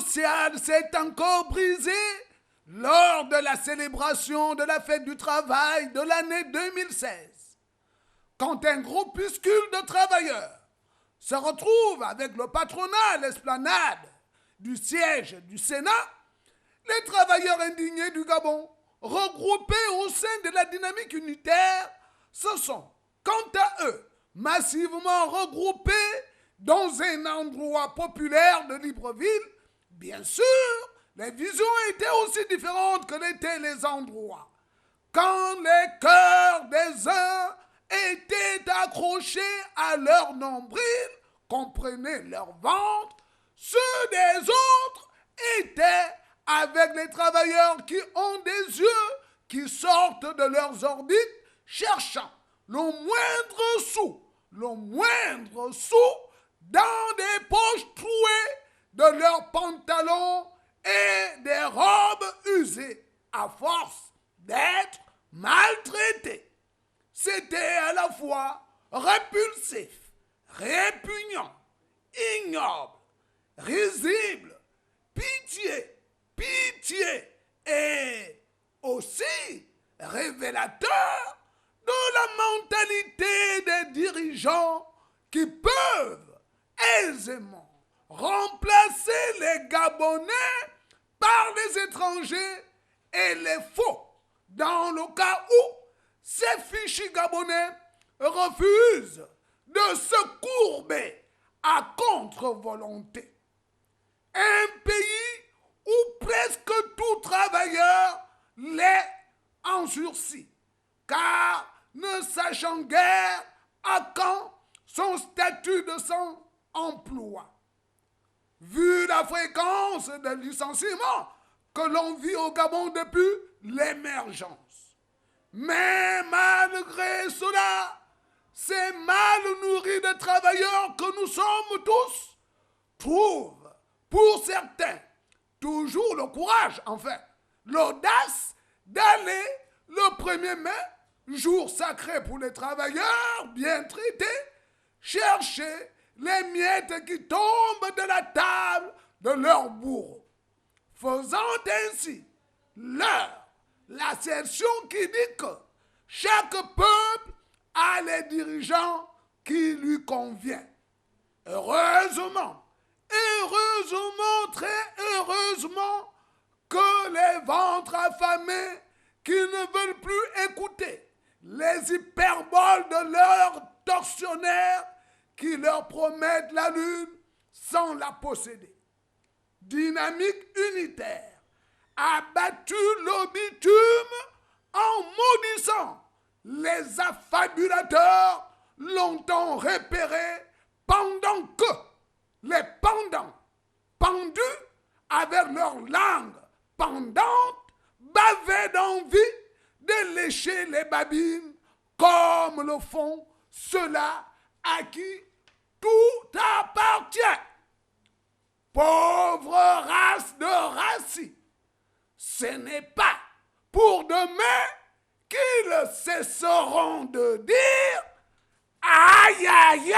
social s'est encore brisé lors de la célébration de la fête du travail de l'année 2016, quand un groupuscule de travailleurs se retrouve avec le patronat à l'esplanade du siège du Sénat. Les travailleurs indignés du Gabon, regroupés au sein de la dynamique unitaire, se sont, quant à eux, massivement regroupés dans un endroit populaire de Libreville. Bien sûr, les visions étaient aussi différentes que l'étaient les endroits. Quand les cœurs des uns étaient accrochés à leur nombril, comprenaient leur ventre, ceux des autres étaient avec les travailleurs qui ont des yeux qui sortent de leurs orbites, cherchant le moindre sou dans des poches trouées de leurs pantalons et des robes usées à force d'être maltraités. C'était à la fois répulsif, répugnant, ignoble, risible, pitié et aussi révélateur de la mentalité des dirigeants qui peuvent aisément remplacer les Gabonais par les étrangers et les faux dans le cas où ces fichus Gabonais refusent de se courber à contre-volonté. Un pays où presque tout travailleur l'est en sursis, car ne sachant guère à quand son statut de son emploi. Vu la fréquence de licenciements que l'on vit au Gabon depuis l'émergence. Mais malgré cela, ces mal nourris de travailleurs que nous sommes tous trouvent, pour certains, toujours le courage, enfin, l'audace d'aller le 1er mai, jour sacré pour les travailleurs bien traités, chercher les miettes qui tombent de la table de leur bourreau, faisant ainsi l'assertion qui dit que chaque peuple a les dirigeants qui lui conviennent. Heureusement, très heureusement, que les ventres affamés qui ne veulent plus écouter les hyperboles de leurs tortionnaires qui leur promettent la lune sans la posséder. Dynamique unitaire a battu le bitume en maudissant les affabulateurs longtemps repérés pendant que les pendants pendus avec leur langue pendante bavaient d'envie de lécher les babines comme le font ceux-là à qui tout appartient. Pauvre race de racis, ce n'est pas pour demain qu'ils cesseront de dire aïe aïe aïe.